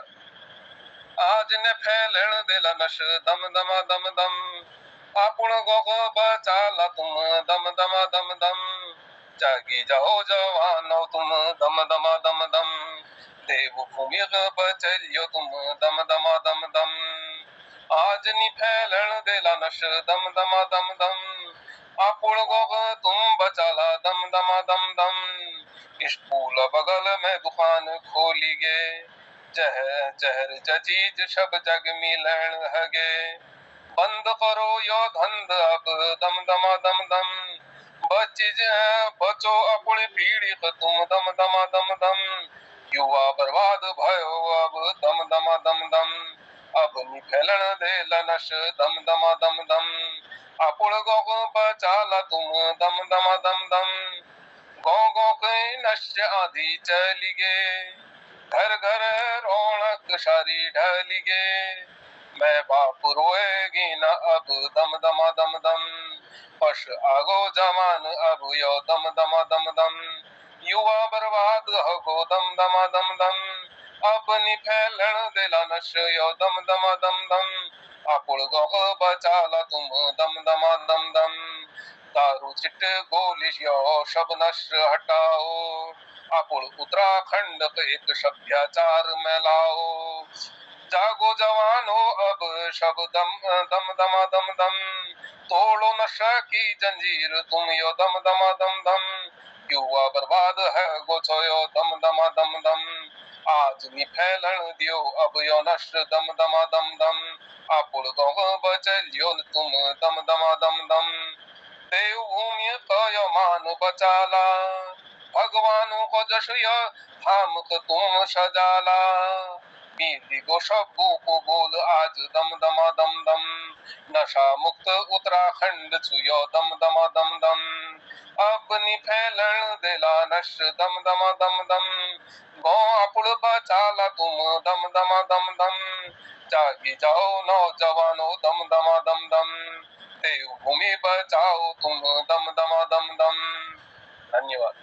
आज ने फैलण देला नश दम दमा दम दम आपुण गो बचाला तुम दम दमा दम दम जागी जाओ जवानो तुम दम दमा दम दम देवभूमि बचलियो तुम दम दमा दम दम आज नी फैलण देला नश दम दमा दम दम आपुण गो तुम बचाला दम दमा दम दम स्कूल बगल में दुकान खोली गे जहर जहर जचीज सब जग मिलन हगे बंद करो यो धंध अब दम दमा दम दम बचीज बचो अपनी पीढ़ी तुम दम दमा दम दम युवा बर्बाद भयो अब दम दमा दम दम अब नी फैलन दे लनश दम दमा दम दम अपुण गो बचाला तुम दम दमा दम दम गौ गौ के नश आधी चली गे घर घर रौनक सारी ढली गे मैं बाप रोएगी न अब दम दमा दम दम पश आगो जमान अब यो दम दमा दम दम युवा बर्बाद हो दम दमा दम दम अब नी फैलन देला नश यो दम दमा दम दम आपुड़ गो बचाला तुम दम दमा दम दम दारू चिट गोलिश यो सब नश हटाओ आपुड़ उत्तराखंड एक सभ्याचार में लाओ जागो जवानो अब सब दम दम दमा दम दम तोड़ो नशा की जंजीर तुम यो दम दमा दम दम युवा बर्बाद है गोछो यो दम दमा दम दम आज नी फैलन दियो अब यो नश दम दमा दम दम आपुड़ गो बचलियो तुम दम दमा दम दम देव भूमि यो मान बचाला भगवानों को जश यो थाम तुम सजाला बीती को शब्दों को बोल आज दम दमा दम दम नशा मुक्त उत्तराखंड छुयो दम दमा दम दम अब नी फैलन देला नश दम दमा दम दम गौ अपुड़ बचाला तुम दम दमा दम दम जागी जाओ नौजवानों दम दमा दम दम देव भूमि बचाओ तुम दम दमा दम दम। धन्यवाद।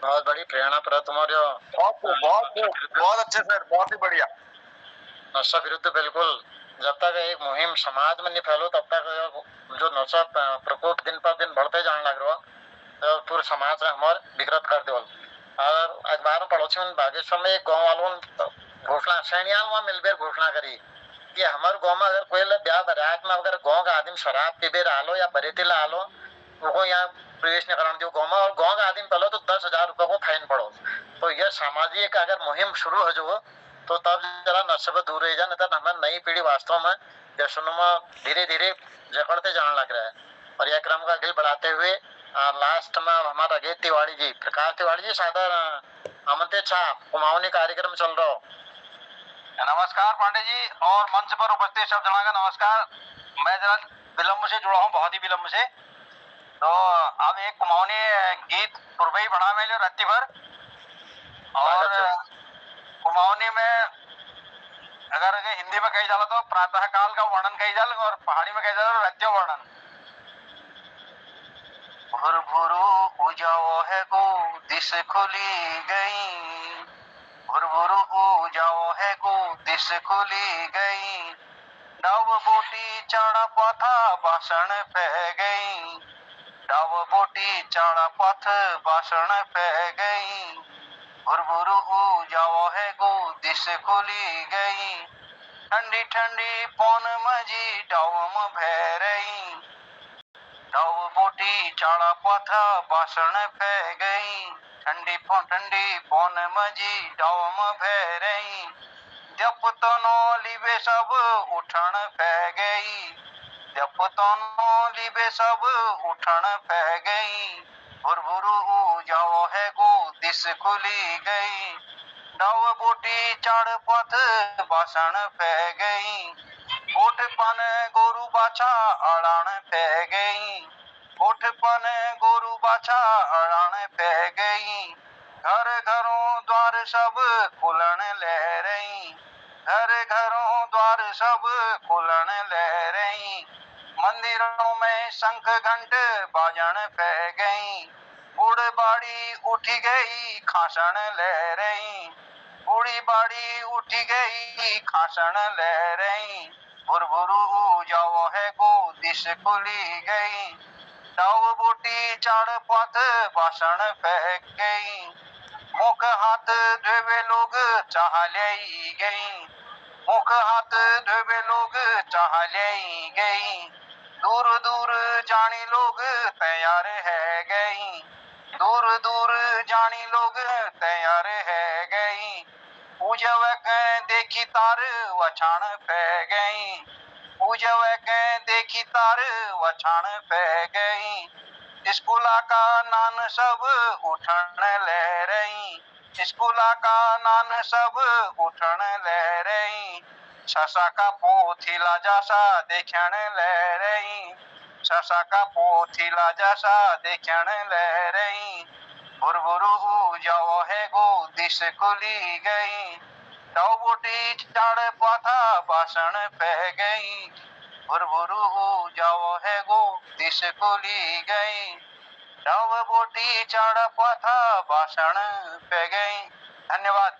बहुत बड़ी प्रेरणा पर तुम्हारे बहुत अच्छे सर, बहुत ही बढ़िया। नशा विरुद्ध बिल्कुल जब तक एक मुहिम समाज में नहीं फैलो तब तक जो नशा प्रकोप दिन पर दिन बढ़ते जाने लग रहा तो पूरे समाज में हमारे विकृत कर दो। और अखबार में पड़ोसी में बागेश्वर में एक गाँव वालों घोषणा सैनियाल वहाँ मिलकर घोषणा करी कि हमारे गाँव में अगर कोई ब्याह बरात में अगर गाँव का आदमी शराब पीबे आलो या बरेती ला आलो वो यहाँ प्रवेश नहीं कराने दो गाँव में और गाँव का आदमी पहले तो 10,000 रुपए को फाइन पड़ो। तो यह सामाजिक अगर मुहिम शुरू हो जो तो तब जरा नशे से दूर रह जाए, नहीं तो हमारी नई पीढ़ी वास्तव में व्यसनों में धीरे धीरे जकड़ते जाने लग रहा है। और यह क्रम का आगे बढ़ाते हुए लास्ट में हमारा अगे तिवारी जी प्रकाश तिवारी जी सादर आमंत्रित छा कुमाऊनी कार्यक्रम चल रहा हो। नमस्कार पांडे जी और मंच पर उपस्थित सब जना का नमस्कार। मैं जरा विलम्ब से जुड़ा हूँ, बहुत ही विलम्ब से। तो अब एक कुमाऊनी गीत पूर्व ही बना मैंने रात्रि भर और कुमाऊनी में अगर हिंदी में कही जाला तो प्रातः काल का वर्णन कही जाल और पहाड़ी में कही जाला रात्रि वर्णन। भुर भुरु उजाओ है गो दिस खुली गई, भुर भुरु उजाओ है गो दिस खुली गई, डाव बोटी चाड़ा पाथा बासण पे गई, डाव बोटी चाड़ा पथ बासण पे गई, भुर भुरु उजाओ है गो दिस खुली गई, ठंडी ठंडी पौन मजी डाव में भैरई, डाव बोटी चाड़ा पाथा बासण पे गई, ठंडी पौन मजी डाव में भैरई, जपतनो लिबे सब उठण पै गई, जपतनो लिबे सब उठण पै गई। भुरभुरु जाओ है गो दिस खुली गई, डाव बोटी चढ़ पथ बासण पै गई। गोठ पन गोरु बाछा अड़ान पै गई, गोठ पन गोरु बाछा अड़ान पै गई। घर घरों द्वार सब खुलन ले रही, घर घरों द्वार सब खुलन ले रही। मंदिरों में शंख घंट बाजन पै गई, बूढ़ बाड़ी उठी गई खासन ले रही, बूढ़ी बाड़ी उठी गई खासन ले रही। भुरभुरु जाओ है गो दिस खुली गई, डाव बूटी चढ़ पथ बासण पै गई। मुख हाथ धोवे लोग चाह ले गई, मुख हाथ धोवे लोग चाह ले गई। दूर दूर जानी लोग तैयार है गई, दूर दूर जानी लोग तैयार है गई। पूजव के देखी तार वछाण पै गई, पूजव के देखी तार वछाण पै गई। स्कूला का नान सब उठन ले रही, स्कूला का नान सब उठन ले रही। शशा का पोथीला जैसा देखण ले रही, शशा का पोथीला जैसा देखण ले रही। भुरभुरु जाओ है गो दिस खुली गई, डाव बोटी चढ़ पाथा बासण पै गई। भुरभुरु जाओ है गो दिस खुली गई, डाव बोटी चढ़ पाथा बासण पै गई। धन्यवाद।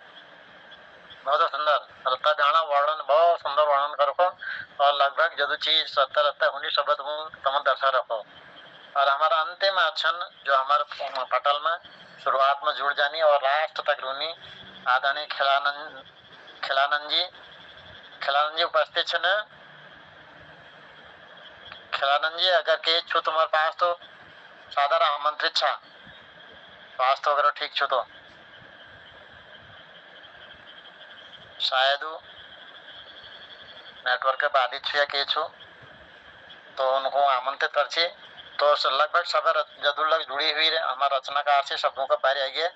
बहुत सुंदर रत्ता जाना वर्णन, बहुत सुंदर वर्णन करो और लगभग जदू चीज 70 हुनी शब्द हूँ तम दर्शा रखो। और हमारा अंतिम अक्षण जो हमारे पटल में शुरुआत में जुड़ जानी और लास्ट तक रूनी आदरणीय खिलानंद जी उपस्थित छे ने। खिलानंद जी अगर के छो तुम्हारे पास तो साधारण आमंत्रित छा, पास तो अगर ठीक छो तो शायद नेटवर्क के बाधित छे के छो तो उनको आमंत्रित कर छे। तो लगभग सब जदूर जुड़ी हुई हमारा रचनाकार से शब्दों का पारी आई गया।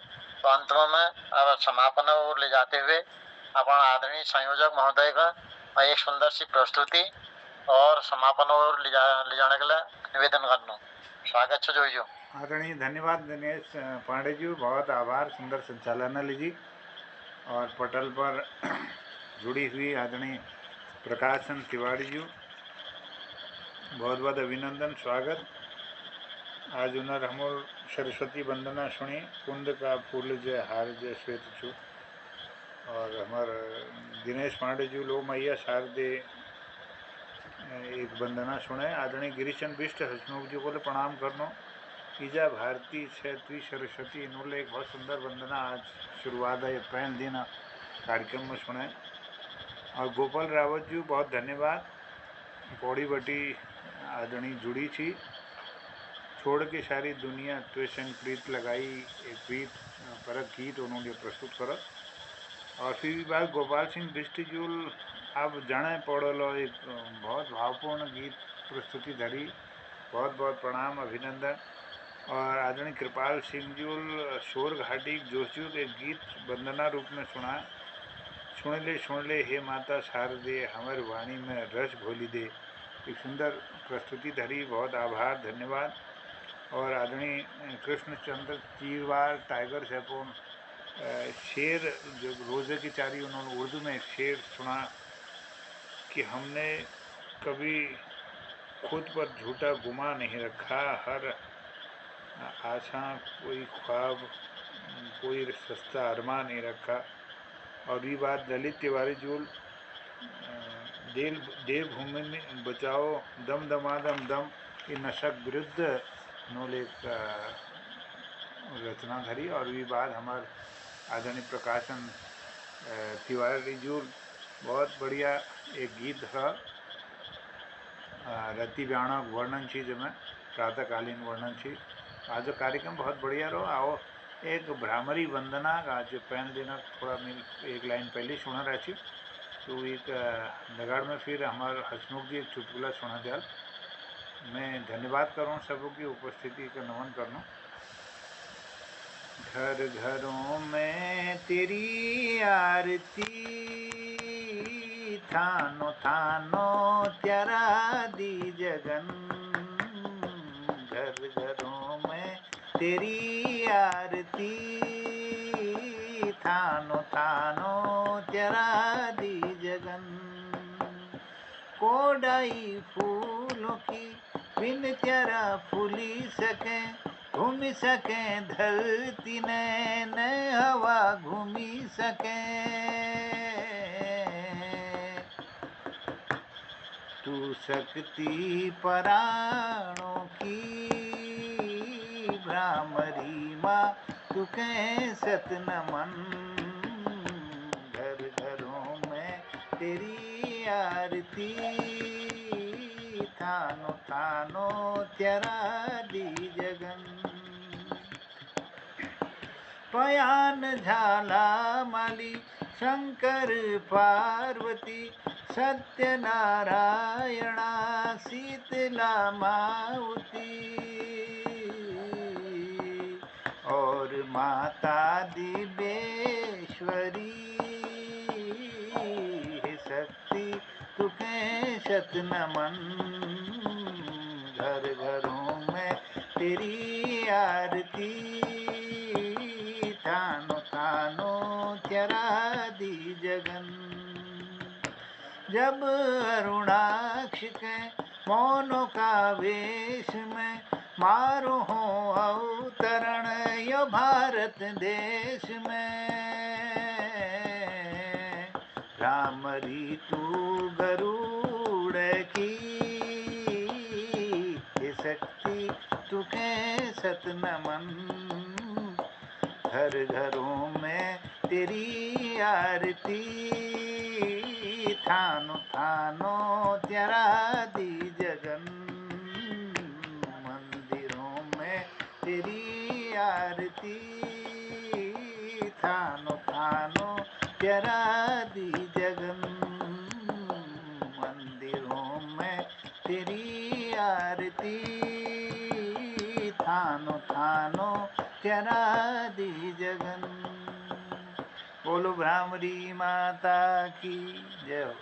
तो अंत में अब समापन और ले जाते हुए अपन आदरणीय संयोजक महोदय का एक सुंदर सी प्रस्तुति और समापन और ले जाने के लिए निवेदन करना। स्वागत है जो आदरणीय धन्यवाद दिनेश पांडे जी, बहुत आभार, सुंदर संचालन लीजिए। और पटल पर जुड़ी हुई आदरणीय प्रकाशन तिवारी जी, बहुत बहुत अभिनंदन, स्वागत। आज उनर हमोर सरस्वती वंदना सुनी, कुंद का फूल जय हार जय श्वेत छू। और हमार दिनेश पांडे जी लो मैया शारदे एक वंदना सुने। आदरणीय गिरीशन बिष्ट हसमुख जी को प्रणाम करनो। ईजा भारती छेत्री सरस्वती इन्होंने एक बहुत सुंदर वंदना आज शुरुआत है पहले दिन कार्यक्रम में सुने। और गोपाल रावत जी बहुत धन्यवाद। पौड़ी बटी आदरणीय जुड़ी थी, छोड़ के सारी दुनिया ट्वेशन प्रीत लगाई, एक प्रीत परक गीत उन्होंने प्रस्तुत करो। और फिर भी बात गोपाल सिंह बिष्ट जूल अब जाने पड़ो एक बहुत भावपूर्ण गीत प्रस्तुति धरी, बहुत बहुत प्रणाम अभिनंदन। और आदरणीय कृपाल सिंह जूल शोर घाटी जोशजूल एक गीत वंदना रूप में सुना। सुन ले हे माता शारदे हमारे वाणी में रस घोली दे, एक सुंदर प्रस्तुति धरी, बहुत आभार धन्यवाद। और आदरणीय कृष्णचंद्र चीरवार टाइगर सेपोन शेर जो रोज़े की चारी उन्होंने उर्दू में शेर सुना कि हमने कभी खुद पर झूठा गुमा नहीं रखा, हर आशा कोई ख्वाब कोई सस्ता अरमान नहीं रखा। और ये बात ललित तिवारी जूल देवभूमि में बचाओ दम दमादम दम ये नशक विरुद्ध नोले रचना धरी। और ये बात हमारे आदरणीय प्रकाशन तिवारी जूल बहुत बढ़िया एक गीत है, रति ब्याणा वर्णन छी जब प्रातःकालीन वर्णन छी। आज कार्यक्रम बहुत बढ़िया रहो। आओ एक भ्रामरी वंदना आज पहले दिन थोड़ा मिल एक लाइन पहले सुना रही थी तो एक दगाड़ में फिर हमारे हसमुख जी एक चुटकुला सुना दिया। मैं धन्यवाद करूँ सबों की उपस्थिति का नमन करूँ। घर घरों में तेरी आरती, थानो थानो त्यारा दी जगन। घर घरों में तेरी आरती, थानो थानो त्यारा दी जगन। कोडाई फूलों की बिन त्यारा फूली सके, घूमी सके धरती ने न हवा घूमी सके। तू शक्ति पराणों की भ्रामरी माँ, तू कैसत नमन। घर घरों में तेरी आरती, थानो थानो त्यारा दी जगन। पयान झाला माली शंकर पार्वती, सत्यनारायणा शीतला मावती। और माता दिव्येश्वरी, हे शक्ति तुके शत नमन। घर घरों में तेरी आरती, थानो थानो त्यारा दी जगन। जब अरुणाक्ष के मौनों का वेश में, मारो हो अवतरण यो भारत देश में। रामरी तू गरुड़ की, ये शक्ति तुके सत नमन। घर घरों में तेरी आरती, थानो थानो त्यारा दी जगन। मंदिरों में तेरी आरती, थानो थानो त्यारा दी जगन। मंदिरों में तेरी आरती, थानो थानो त्यारा दी जगन। बोलो भ्रामरी माता की जय हो।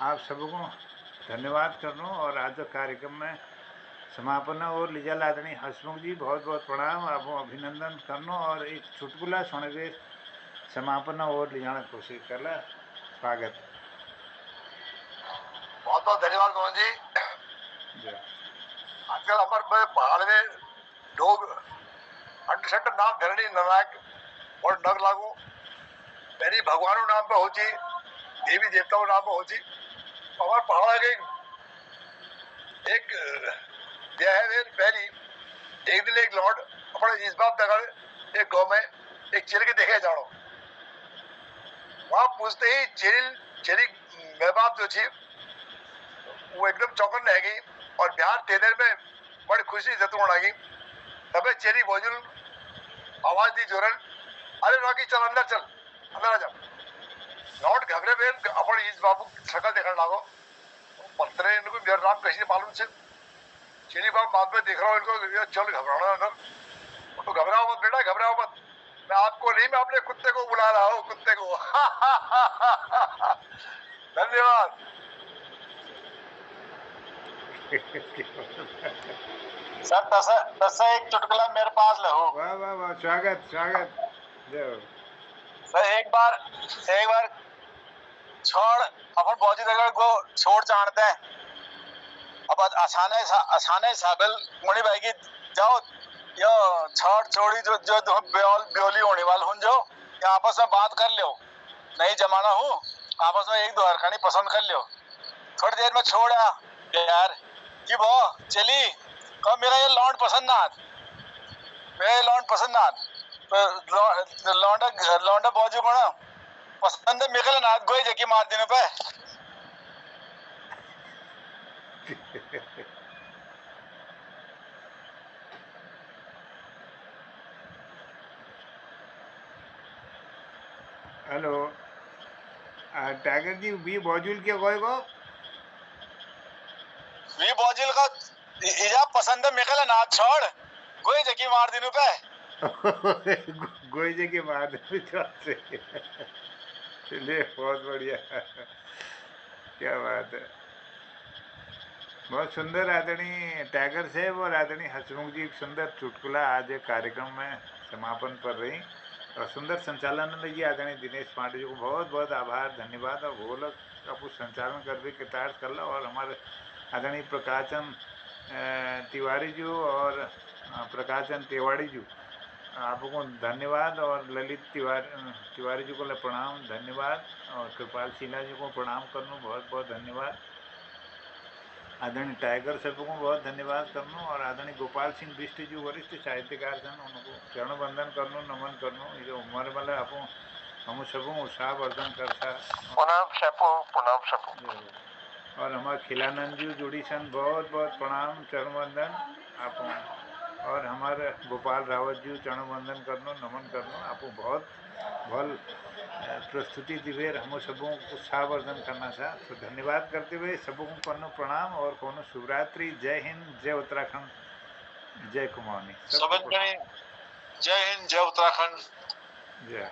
आप सबको धन्यवाद करनो और आज कार्यक्रम में समापन और लिजल आदरणीय हसमुख जी बहुत बहुत प्रणाम, आपको अभिनंदन करनो और एक चुटकुला सुन के समापन और ले जाने की कोशिश करला। स्वागत। बहुत बहुत धन्यवाद मोहन जी। जय। आजकल हमारे पहाड़ में लोग अंडसठ नाम धरणी नायक और नग लागू पहली भगवानों नाम पे होची, देवी देवताओं नाम पे होची। हमारे पहाड़ के एक देहवेर पहली एक दिन एक लॉर्ड अपने इस बाप दगड़ एक गांव में एक चिर के देखे जानो। वहां पूछते ही चेरी मैं बाप जो थी वो एकदम चौकन रह गई और बिहार तेदर में बड़ी खुशी जतून लगी। तबे चेरी बोझुल आवाज दी जोरन, अरे रॉकी चल अंदर चल, अंदर आ जा। लॉर्ड घबरे बेन अपन इस बाबू शकल देखने लागो। पत्रे इनको मेरा नाम कैसे मालूम से। चेरी बाप बाद में देख रहा हूँ इनको, चल घबराना अंदर। तो घबराओ मत बेटा, घबराओ मत, मैं आपको नहीं, मैं अपने कुत्ते को बुला रहा हूँ, कुत्ते को। धन्यवाद। सर दस एक चुटकुला मेरे पास लो। वाह वाह वाह, स्वागत स्वागत। जय। सर एक बार छोड़ अपन फौजी दगड़ को छोड़ जानते हैं। अब असाने साबिल मुनि भाई की जाओ यो छोड़ छोड़ी जो जो तुम ब्योली होने वाल हुन जो या आपस में बात कर लो, नहीं जमाना हूँ, आपस में एक दो हरकनी पसंद कर लो। थोड़ी देर में छोड़ा यार कि वो चली कहो मेरा ये लौंड पसंद ना आत, मेरा ये लौंड पसंद ना आत। तो लौंडा बाजू बना पसंद है मिकल नाथ गोई जकी मार देने पे। हेलो। टाइगर जी वी बॉजुल के गोय गो वी बॉजिल का इजा पसंद है मेकला ना छोड़ गोई जकी मार दिनु पे गोई जी के बाद से चलिए बहुत बढ़िया क्या बात है बहुत सुंदर आदरणीय टाइगर साहब और आदरणीय हसमुख जी एक सुंदर चुटकुला आज एक कार्यक्रम में समापन पर रही और सुंदर संचालन लगी आदरणीय दिनेश पांडे जी को बहुत बहुत आभार धन्यवाद और गोलक आपको संचालन कर भी कृतार्थ कर लो और हमारे आदरणीय प्रकाशन तिवारी जी और प्रकाशन तिवारी जी आपको धन्यवाद और ललित तिवारी जी को प्रणाम धन्यवाद और कृपाल सिन्हा जी को प्रणाम करना बहुत बहुत धन्यवाद आदरणीय टाइगर सर को बहुत धन्यवाद करना और आदरणीय गोपाल सिंह बिष्ट जी वरिष्ठ साहित्यकार सन उनको चरण बंदन करनो नमन करनो ये उम्र वाला आप हम सबको उत्साहवर्धन कर सा और हमारे खिलानंद जी जुड़ी सन बहुत बहुत प्रणाम चरण बंदन आप और हमारे गोपाल रावत जी चरण बंदन करनो नमन करनो आपको बहुत भल प्रस्तुति दिवेर हम सबों उत्साहवर्धन करना था तो धन्यवाद करते हुए सबों को प्रणाम और कोनो शिवरात्रि जय हिंद जय उत्तराखंड जय कुमाऊनी जय हिंद जय उत्तराखंड जय